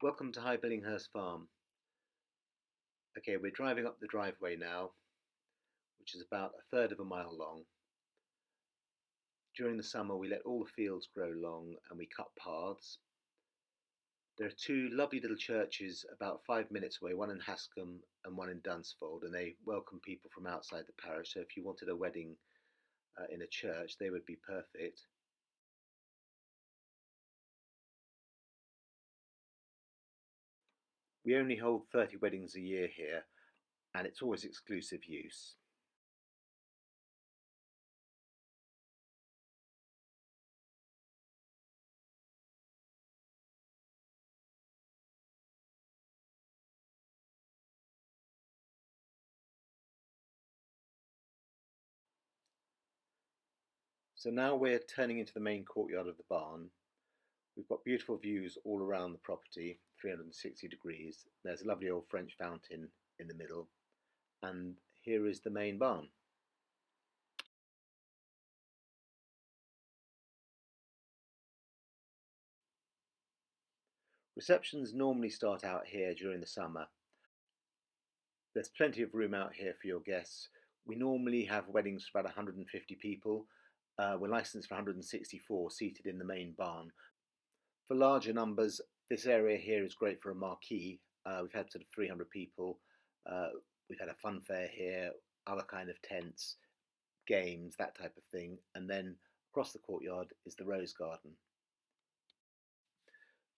Welcome to High Billinghurst Farm. Okay, we're driving up the driveway now, which is about a third of a mile long. During the summer, we let all the fields grow long and we cut paths. There are two lovely little churches about 5 minutes away, one in Hascombe and one in Dunsfold, and they welcome people from outside the parish. So if you wanted a wedding in a church, they would be perfect. We only hold 30 weddings a year here, and it's always exclusive use. So now we're turning into the main courtyard of the barn. We've got beautiful views all around the property, 360 degrees. There's a lovely old French fountain in the middle, and here is the main barn. Receptions normally start out here during the summer. There's plenty of room out here for your guests. We normally have weddings for about 150 people. We're licensed for 164 seated in the main barn. For larger numbers, this area here is great for a marquee. We've had sort of 300 people. Uh, we've had a fun fair here, other kind of tents, games, that type of thing. And then across the courtyard is the rose garden.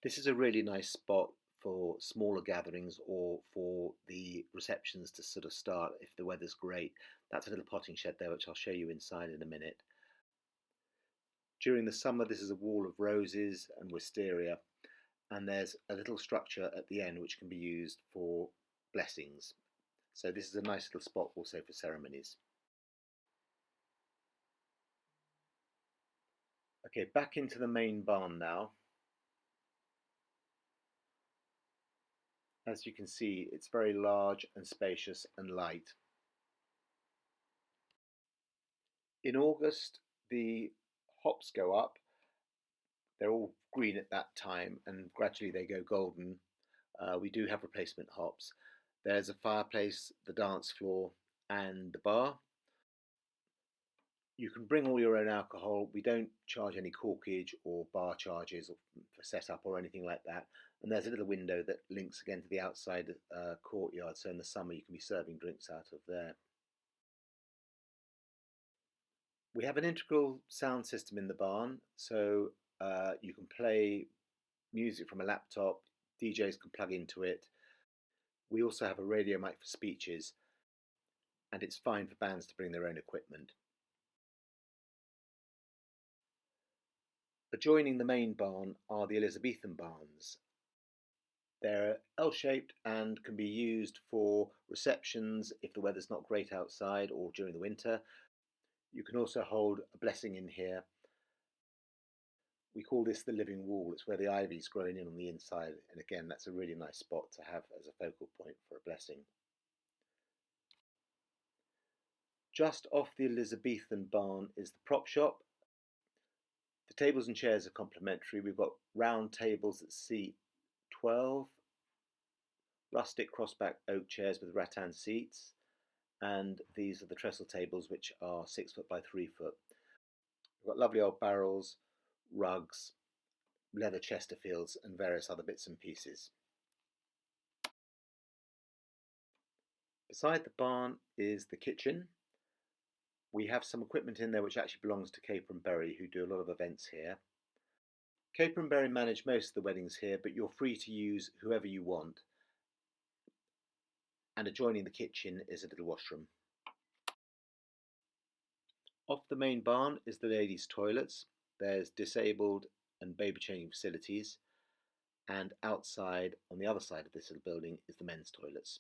This is a really nice spot for smaller gatherings or for the receptions to sort of start if the weather's great. That's a little potting shed there, which I'll show you inside in a minute. During the summer, this is a wall of roses and wisteria, and there's a little structure at the end which can be used for blessings. So this is a nice little spot also for ceremonies. Okay, back into the main barn now. As you can see, it's very large and spacious and light. In August, the hops go up. They're all green at that time, and gradually they go golden. We do have replacement hops. There's a fireplace, the dance floor, and the bar. You can bring all your own alcohol. We don't charge any corkage or bar charges for setup or anything like that. And there's a little window that links again to the outside courtyard. So in the summer, you can be serving drinks out of there. We have an integral sound system in the barn, so you can play music from a laptop. DJs can plug into it. We also have a radio mic for speeches, and it's fine for bands to bring their own equipment. Adjoining the main barn are the Elizabethan barns. They're L-shaped and can be used for receptions if the weather's not great outside or during the winter. You can also hold a blessing in here. We call this the living wall. It's where the ivy's growing in on the inside, and again, that's a really nice spot to have as a focal point for a blessing. Just off the Elizabethan barn is the prop shop. The tables and chairs are complimentary. We've got round tables that seat 12, rustic crossback oak chairs with rattan seats, and these are the trestle tables, which are 6 foot by 3 foot. We've got lovely old barrels, rugs, leather Chesterfields, and various other bits and pieces. Beside the barn is the kitchen. We have some equipment in there which actually belongs to Caper and Berry, who do a lot of events here. Caper and Berry manage most of the weddings here, but you're free to use whoever you want. And adjoining the kitchen is a little washroom. Off the main barn is the ladies' toilets. There's disabled and baby changing facilities. And outside, on the other side of this little building, is the men's toilets.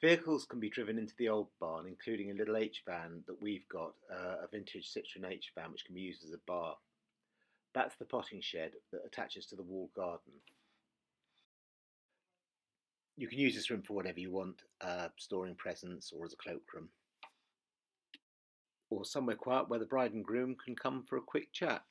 Vehicles can be driven into the old barn, including a little H-van that we've got, a vintage Citroen H-van, which can be used as a bar. That's the potting shed that attaches to the walled garden. You can use this room for whatever you want, storing presents or as a cloakroom. Or somewhere quiet where the bride and groom can come for a quick chat.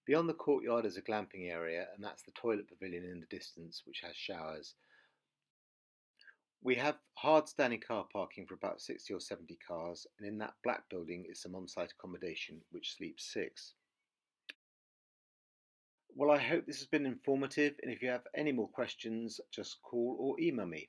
Beyond the courtyard is a glamping area, and that's the toilet pavilion in the distance, which has showers. We have hard standing car parking for about 60 or 70 cars, and in that black building is some on site accommodation which sleeps six. Well, I hope this has been informative, and if you have any more questions, just call or email me.